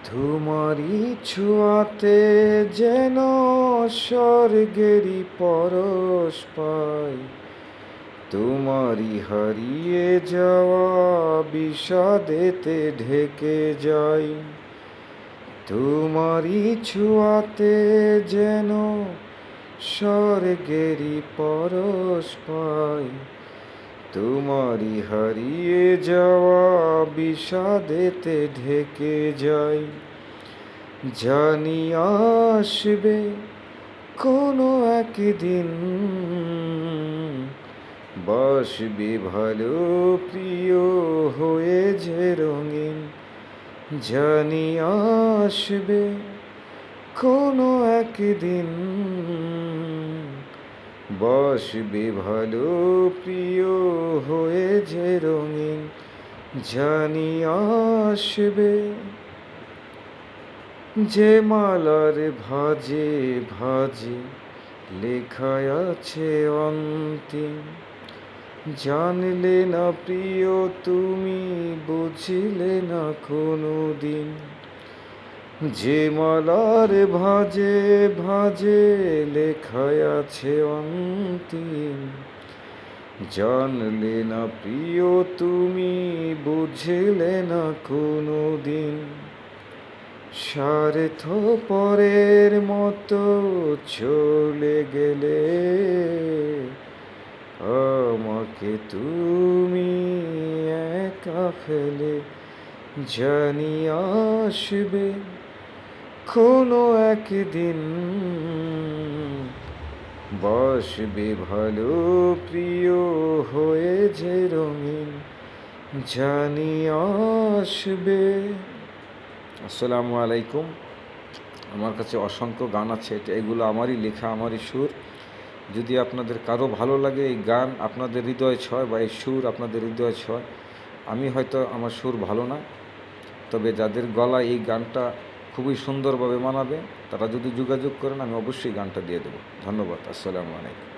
তোমারই ছোঁয়াতে যেন স্বর্গেরই পরশ পাই, তোমারই হারিয়ে যাওয়া বিষাদেতে ঢেকে যাই। তোমারই ছোঁয়াতে যেন স্বর্গেরই পরশ পাই, তোমারই হারিয়ে যাওয়া বিষাদেতে ঢেকে যাই। জানি আসবে কোনো একদিন, বাসবে ভালো প্রিয় হয়ে যে রঙিন। জানি আসবে কোনো একদিন, বাসবে ভালো প্রিয় হয়ে যে রঙিন। জানি আসবে যে মালার ভাজে ভাজে লেখায় আছে অন্তিম। জানলে না প্রিয় তুমি, বুঝলে না কোনো দিন। যে মালার ভাজে ভাজে লেখায় আছে অন্তিম। জানলে না প্রিয় তুমি, বুঝলে না কোনো দিন। স্বার্থপরের মতো চলে গেলে আমাকে তুমি একা ফেলে। জানি আসবে কোনো একদিন, বাসবে ভালো প্রিয় হয়ে যে রঙিন। জানি আসবে। আসসালামু আলাইকুম। আমার কাছে অসংখ্য গান আছে, এগুলো আমারই লেখা, আমারই সুর। যদি আপনাদের কারো ভালো লাগে এই গান, আপনাদের হৃদয় ছয়, বা এই সুর আপনাদের হৃদয় ছয়, আমি হয়তো আমার সুর ভালো না, তবে যাদের গলায় এই গানটা খুবই সুন্দরভাবে মানাবে তারা যদি যোগাযোগ করেন, আমি অবশ্যই গানটা দিয়ে দেবো। ধন্যবাদ। আসসালামু আলাইকুম।